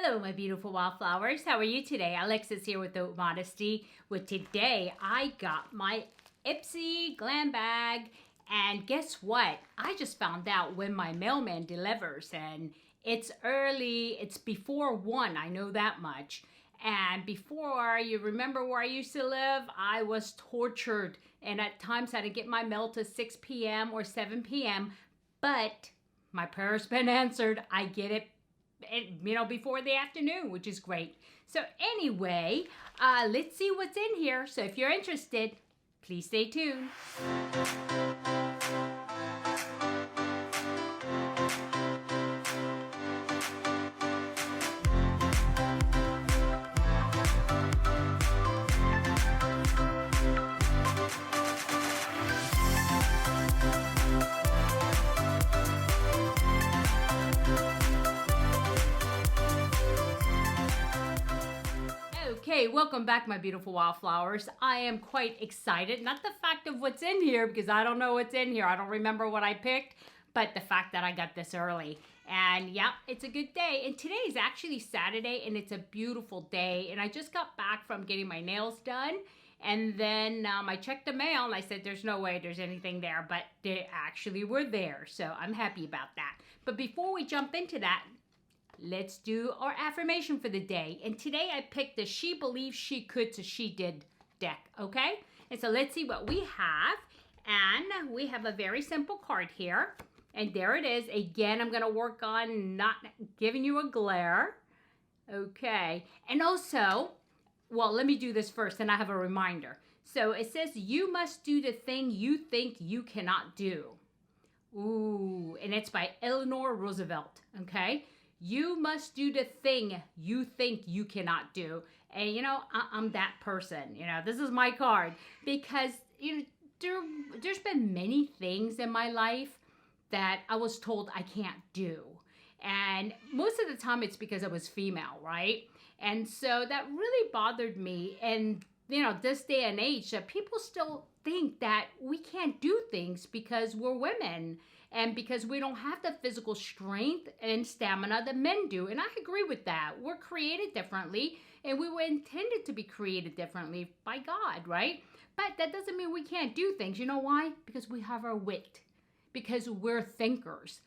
Hello, my beautiful wildflowers. How are you today? Alexis here with the Modesty. With today, I got my Ipsy Glam bag. And guess what? I just found out when my mailman delivers. And it's early. It's before 1. I know that much. And before, you remember where I used to live? I was tortured. And at times, I didn't get my mail to 6 p.m. or 7 p.m. But my prayer's been answered. I get it, before the afternoon, which is great. So anyway, let's see what's in here. So if you're interested, please stay tuned. Okay, welcome back, my beautiful wildflowers. I am quite excited. Not the fact of what's in here, because I don't know what's in here. I don't remember what I picked, but the fact that I got this early. And yeah, it's a good day. And today is actually Saturday, and it's a beautiful day. And I just got back from getting my nails done. And then I checked the mail, and I said, there's no way there's anything there. But they actually were there, so I'm happy about that. But before we jump into that, let's do our affirmation for the day. And today I picked the She Believes She Could to She Did deck, okay? And so let's see what we have. And we have a very simple card here. And there it is. Again, I'm going to work on not giving you a glare. Okay. And also, well, let me do this first, and I have a reminder. So it says, you must do the thing you think you cannot do. Ooh, and it's by Eleanor Roosevelt, okay? You must do the thing you think you cannot do. And, I'm that person. This is my card. Because, there's been many things in my life that I was told I can't do. And most of the time it's because I was female, right? And so that really bothered me. And, this day and age, that people still think that we can't do things because we're women. And because we don't have the physical strength and stamina that men do. And I agree with that. We're created differently, and we were intended to be created differently by God, right? But that doesn't mean we can't do things. You know why? Because we have our wit. Because we're thinkers.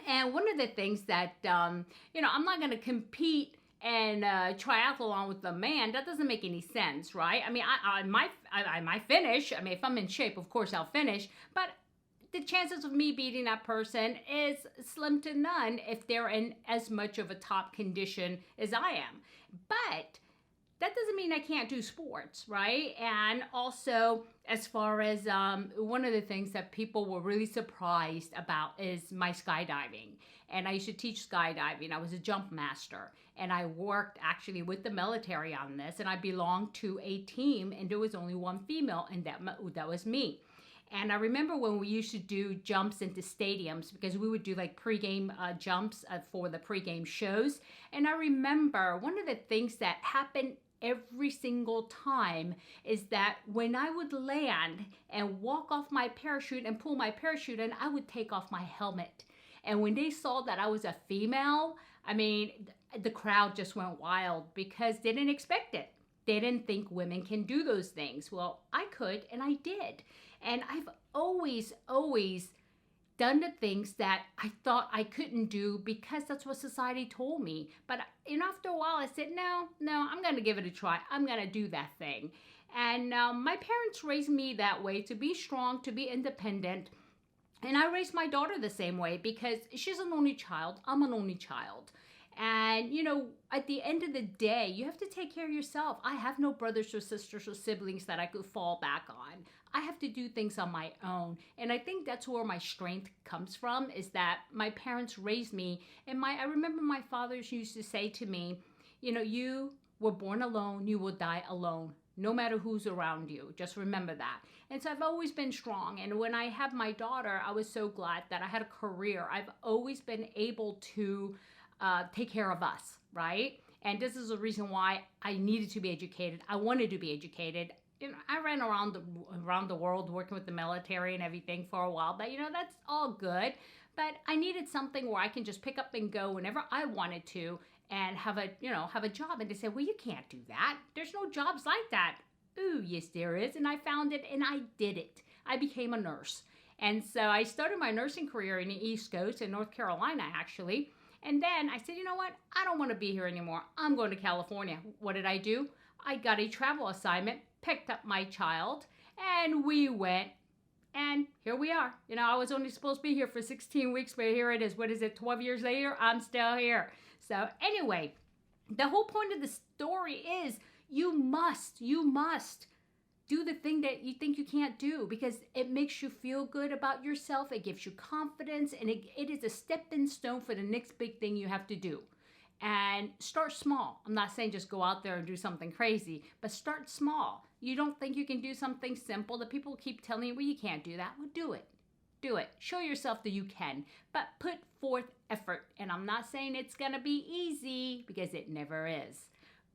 And one of the things that, I'm not going to compete and triathlon with the man. That doesn't make any sense, right? I mean, I might finish. I mean, if I'm in shape, of course I'll finish. But the chances of me beating that person is slim to none if they're in as much of a top condition as I am. But that doesn't mean I can't do sports, right? And also, as far as one of the things that people were really surprised about is my skydiving. And I used to teach skydiving. I was a jump master. And I worked actually with the military on this. And I belonged to a team, and there was only one female, and that was me. And I remember when we used to do jumps into stadiums, because we would do like pregame jumps for the pregame shows. And I remember one of the things that happened every single time is that when I would land and walk off my parachute and pull my parachute in, I would take off my helmet. And when they saw that I was a female, I mean, the crowd just went wild because they didn't expect it. They didn't think women can do those things. Well, I could, and I did. And I've always done the things that I thought I couldn't do because that's what society told me. But after a while, I said, no, I'm going to give it a try. I'm going to do that thing. And my parents raised me that way, to be strong, to be independent. And I raised my daughter the same way because she's an only child. I'm an only child. And, at the end of the day, you have to take care of yourself. I have no brothers or sisters or siblings that I could fall back on. I have to do things on my own. And I think that's where my strength comes from, is that my parents raised me. And I remember my father used to say to me, you were born alone, you will die alone, no matter who's around you. Just remember that. And so I've always been strong. And when I had my daughter, I was so glad that I had a career. I've always been able to take care of us, right? And this is the reason why I needed to be educated. I wanted to be educated. I ran around the world working with the military and everything for a while, but that's all good. But I needed something where I can just pick up and go whenever I wanted to and have a, have a job. And they said, well, you can't do that. There's no jobs like that. Ooh, yes, there is. And I found it and I did it. I became a nurse. And so I started my nursing career in the East Coast in North Carolina, actually. And then I said, you know what? I don't want to be here anymore. I'm going to California. What did I do? I got a travel assignment, picked up my child, and we went. And here we are. I was only supposed to be here for 16 weeks, but here it is. What is it, 12 years later? I'm still here. So anyway, the whole point of the story is you must do the thing that you think you can't do, because it makes you feel good about yourself. It gives you confidence, and it is a stepping stone for the next big thing you have to do. And start small. I'm not saying just go out there and do something crazy, but start small. You don't think you can do something simple? The people keep telling you, well, you can't do that. Well, do it. Do it. Show yourself that you can, but put forth effort. And I'm not saying it's going to be easy, because it never is.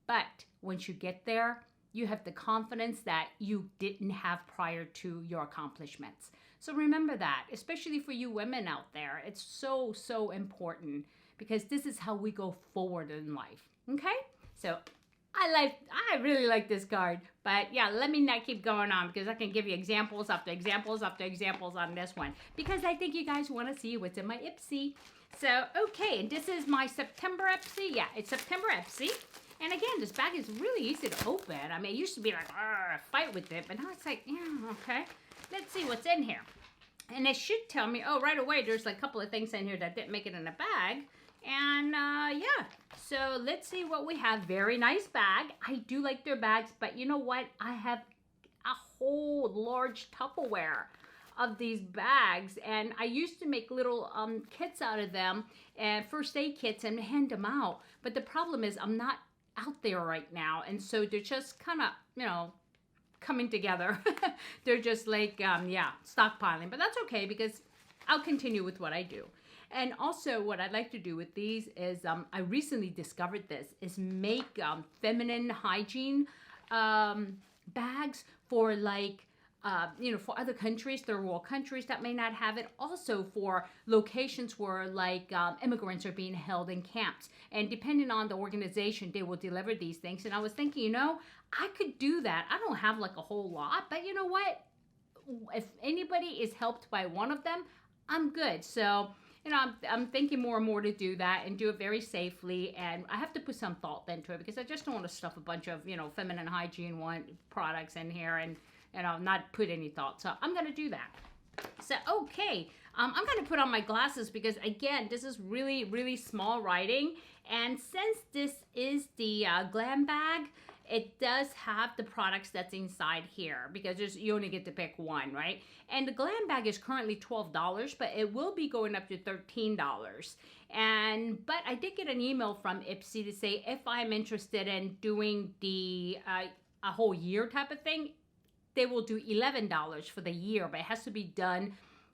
But once you get there, you have the confidence that you didn't have prior to your accomplishments. So remember that, especially for you women out there. It's so, so important, because this is how we go forward in life. Okay? So I really like this card. But yeah, let me not keep going on, because I can give you examples after examples after examples on this one, because I think you guys want to see what's in my Ipsy. So, okay, and this is my September Ipsy. Yeah, it's September Ipsy. And again, this bag is really easy to open. I mean, it used to be like, fight with it, but now it's like, yeah, okay. Let's see what's in here. And it should tell me, oh, right away, there's like a couple of things in here that didn't make it in a bag. And yeah, so let's see what we have. Very nice bag. I do like their bags, but you know what? I have a whole large Tupperware of these bags, and I used to make little kits out of them, and first aid kits, and hand them out. But the problem is I'm not out there right now, and so they're just kind of, coming together. They're just like, yeah, stockpiling, but that's okay, because I'll continue with what I do. And also what I'd like to do with these is, I recently discovered this, is make feminine hygiene bags for like, for other countries, third world countries that may not have it. Also for locations where like immigrants are being held in camps. And depending on the organization, they will deliver these things. And I was thinking, I could do that. I don't have like a whole lot, but you know what? If anybody is helped by one of them, I'm good. So, I'm thinking more and more to do that and do it very safely. And I have to put some thought into it, because I just don't want to stuff a bunch of, feminine hygiene products in here and, not put any thought. So I'm going to do that. So, okay, I'm going to put on my glasses, because again, this is really, really small writing. And since this is the Glam bag, it does have the products that's inside here, because you only get to pick one, right? And the Glam bag is currently $12, but it will be going up to $13. But I did get an email from Ipsy to say if I'm interested in doing the a whole year type of thing, they will do $11 for the year, but it has to be done,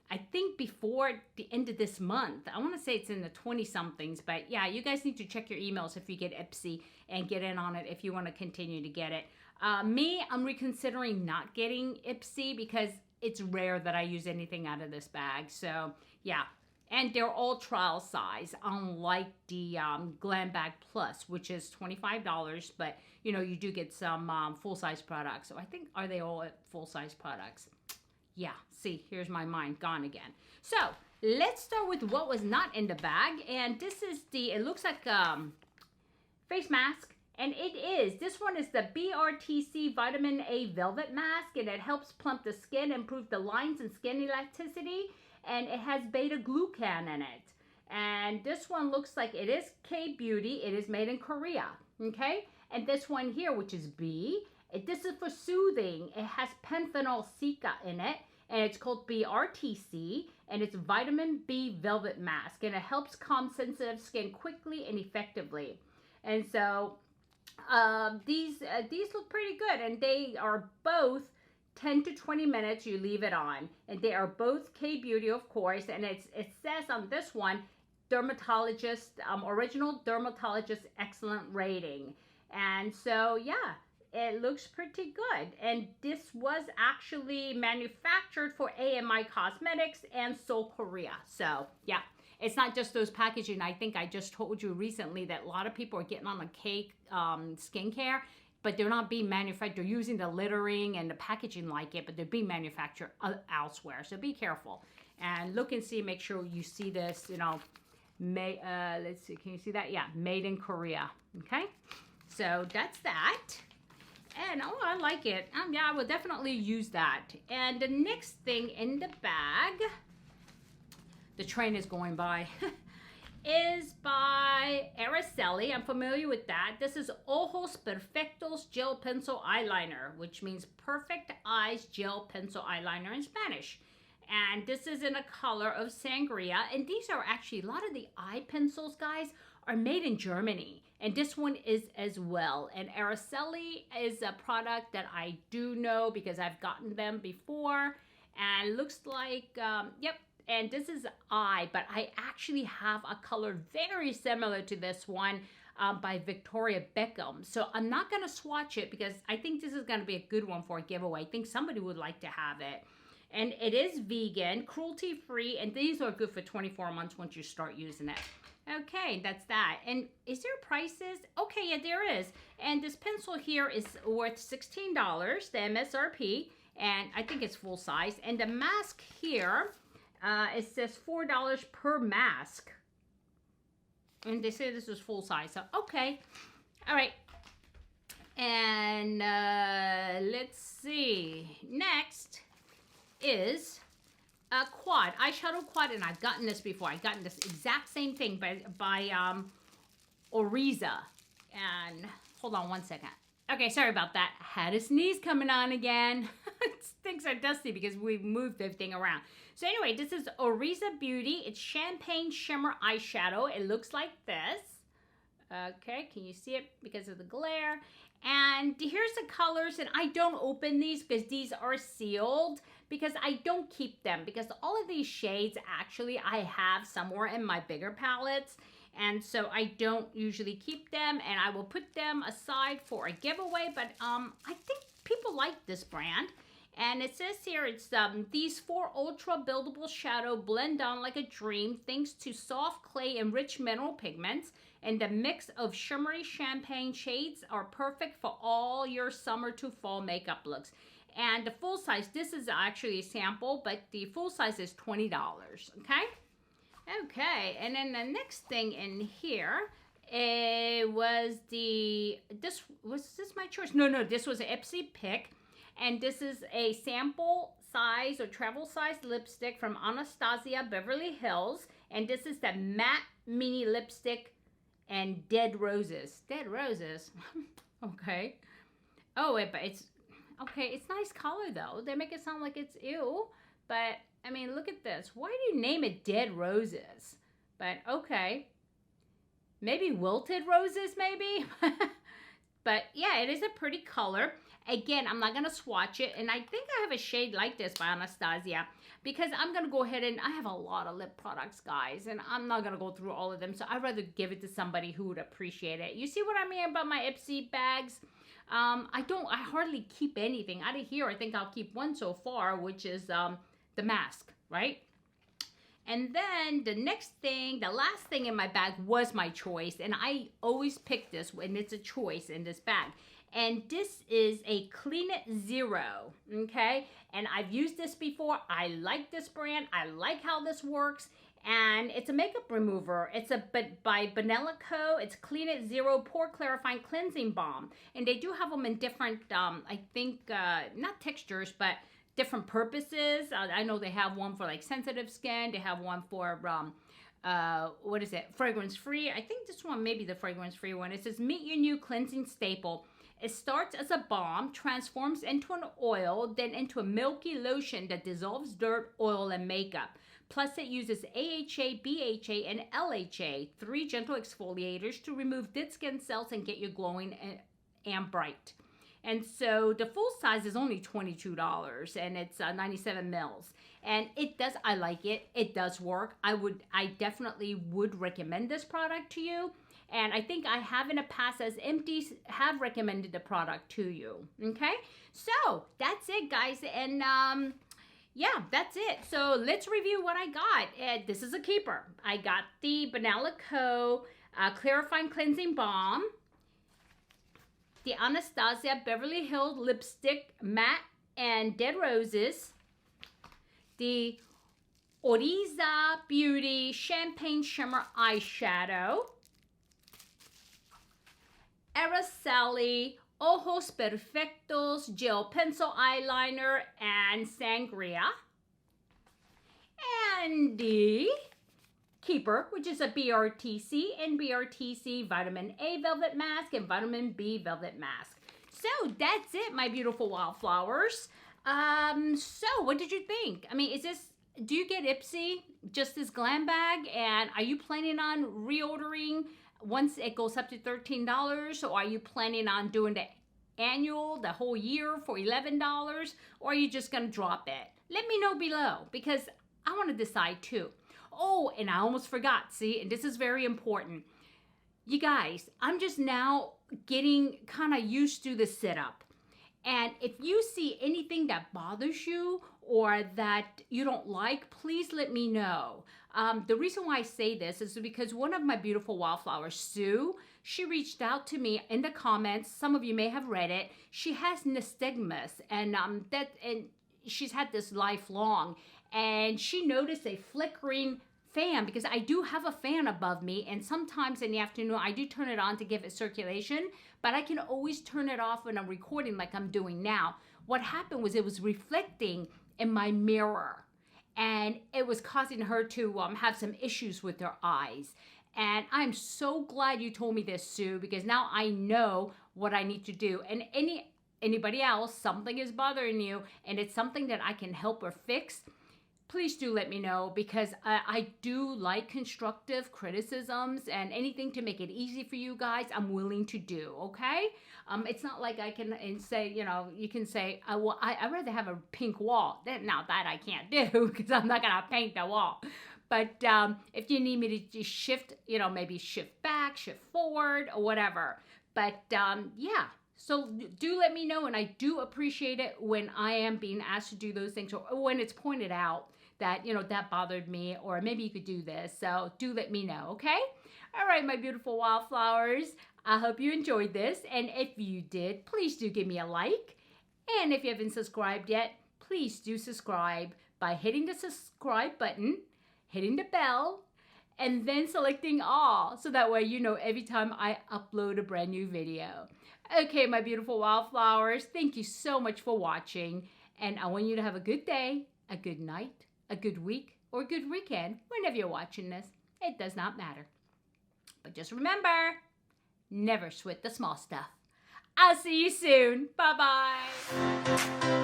I think, before the end of this month. I want to say it's in the 20-somethings, but yeah, you guys need to check your emails if you get Ipsy and get in on it if you want to continue to get it. I'm reconsidering not getting Ipsy, because it's rare that I use anything out of this bag. So yeah, and they're all trial size, unlike the Glam Bag Plus, which is $25, but you do get some full-size products. So I think, are they all full-size products? Yeah, see, here's my mind gone again. So let's start with what was not in the bag. And this is it looks like face mask. And this one is the BRTC Vitamin A Velvet Mask. And it helps plump the skin, improve the lines and skin elasticity. And it has beta-glucan in it. And this one looks like it is K-Beauty. It is made in Korea, okay? And this one here, which is B, this is for soothing. It has panthenol cica in it, and it's called BRTC, and it's Vitamin B Velvet Mask, and it helps calm sensitive skin quickly and effectively. And so these look pretty good, and they are both 10 to 20 minutes you leave it on, and they are both K-Beauty, of course, and it says on this one, dermatologist, original dermatologist excellent rating. And so yeah, it looks pretty good. And this was actually manufactured for AMI Cosmetics and Seoul, Korea. So yeah, it's not just those packaging. I think I just told you recently that a lot of people are getting on a cake skincare, but they're not being manufactured. They're using the littering and the packaging like it, but they're being manufactured elsewhere. So be careful. And look and see, make sure you see this, you know, let's see, can you see that? Yeah, made in Korea. Okay, so that's that. And oh, I like it. Yeah, I will definitely use that. And the next thing in the bag, the train is going by, is by Araceli. I'm familiar with that. This is Ojos Perfectos Gel Pencil Eyeliner, which means perfect eyes gel pencil eyeliner in Spanish. And this is in a color of sangria. And these are actually, a lot of the eye pencils, guys, are made in Germany. And this one is as well. And Araceli is a product that I do know because I've gotten them before. And looks like, yep. And this is eye, but I actually have a color very similar to this one by Victoria Beckham. So I'm not going to swatch it because I think this is going to be a good one for a giveaway. I think somebody would like to have it. And it is vegan, cruelty-free, and these are good for 24 months once you start using it. Okay, that's that. And is there prices? Okay, yeah, there is. And this pencil here is worth $16, the MSRP, and I think it's full size. And the mask here, it says $4 per mask. And they say this is full size, so okay. All right. And let's see. Next is a quad, eyeshadow quad, and I've gotten this before. I've gotten this exact same thing by Oriza. And hold on one second. Okay, sorry about that. Had a sneeze coming on again. Things are dusty because we've moved everything around. So anyway, this is Oriza Beauty. It's Champagne Shimmer Eyeshadow. It looks like this. Okay, can you see it because of the glare? And here's the colors, and I don't open these because these are sealed because I don't keep them because all of these shades actually I have somewhere in my bigger palettes. And so I don't usually keep them, and I will put them aside for a giveaway. But I think people like this brand. And it says here, it's these 4 ultra buildable shadow blend on like a dream thanks to soft clay and rich mineral pigments. And the mix of shimmery champagne shades are perfect for all your summer to fall makeup looks. And the full size, this is actually a sample, but the full size is $20, okay? Okay, and then the next thing in here, was was this my choice? No, this was an Ipsy pick. And this is a sample size or travel size lipstick from Anastasia Beverly Hills. And this is the matte mini lipstick and Dead Roses. Dead Roses? Okay. Oh, wait, but it's, okay, it's nice color though. They make it sound like it's ew. But, I mean, look at this. Why do you name it Dead Roses? But, okay. Maybe Wilted Roses, maybe? But, yeah, it is a pretty color. Again, I'm not going to swatch it. And I think I have a shade like this by Anastasia. Because I'm going to go ahead and I have a lot of lip products, guys. And I'm not going to go through all of them. So I'd rather give it to somebody who would appreciate it. You see what I mean about my Ipsy bags? I hardly keep anything. Out of here, I think I'll keep one so far, which is the mask, right? And then the next thing, the last thing in my bag was my choice. And I always pick this when it's a choice in this bag. And this is a Clean It Zero, okay? And I've used this before. I like this brand. I like how this works. And it's a makeup remover. It's by Benella Co. It's Clean It Zero Pore Clarifying Cleansing Balm. And they do have them in different, I think, not textures, but different purposes. I know they have one for like sensitive skin. They have one for, what is it? Fragrance free. I think this one may be the fragrance free one. It says, meet your new cleansing staple. It starts as a balm, transforms into an oil, then into a milky lotion that dissolves dirt, oil, and makeup. Plus, it uses AHA, BHA, and LHA, 3 gentle exfoliators to remove dead skin cells and get you glowing and bright. And so the full size is only $22, and it's 97 mils. And it does, I like it. It does work. I definitely would recommend this product to you. And I think I have in the past as empties have recommended the product to you. Okay, so that's it, guys. And yeah, that's it. So let's review what I got. This is a keeper. I got the Banana Co. Clarifying Cleansing Balm, the Anastasia Beverly Hills Lipstick Matte and Dead Roses, the Allure Beauty Champagne Shimmer Eyeshadow, Araceli Ojos Perfectos Gel Pencil Eyeliner and Sangria, and the Keeper, which is a BRTC and BRTC Vitamin A Velvet Mask and Vitamin B Velvet Mask. So that's it, my beautiful wildflowers. So what did you think? I mean, do you get Ipsy, just this Glam bag? And are you planning on reordering once it goes up to $13? Or are you planning on doing the annual, the whole year for $11? Or are you just going to drop it? Let me know below, because I want to decide too. Oh, and I almost forgot, see, and this is very important. You guys, I'm just now getting kind of used to the setup. And if you see anything that bothers you or that you don't like, please let me know. The reason why I say this is because one of my beautiful wildflowers, Sue, she reached out to me in the comments. Some of you may have read it. She has nystagmus, and she's had this lifelong. And she noticed a flickering fan, because I do have a fan above me, and sometimes in the afternoon I do turn it on to give it circulation, but I can always turn it off when I'm recording like I'm doing now. What happened was it was reflecting in my mirror, and it was causing her to have some issues with her eyes. And I'm so glad you told me this, Sue, because now I know what I need to do. And anybody else, something is bothering you and it's something that I can help or fix, please do let me know, because I do like constructive criticisms, and anything to make it easy for you guys, I'm willing to do, okay? It's not like I can say, you know, you can say, well, I'd rather have a pink wall. Now that I can't do, because I'm not going to paint the wall. But if you need me to just shift, you know, maybe shift back, shift forward, or whatever. But yeah. So do let me know, and I do appreciate it when I am being asked to do those things, or when it's pointed out that, you know, that bothered me, or maybe you could do this. So do let me know, okay? All right, my beautiful wildflowers. I hope you enjoyed this, and if you did, please do give me a like. And if you haven't subscribed yet, please do subscribe by hitting the subscribe button, hitting the bell, and then selecting all, so that way you know every time I upload a brand new video. Okay, my beautiful wildflowers, thank you so much for watching, and I want you to have a good day, a good night, a good week, or a good weekend, whenever you're watching this. It does not matter. But just remember, never sweat the small stuff. I'll see you soon. Bye-bye.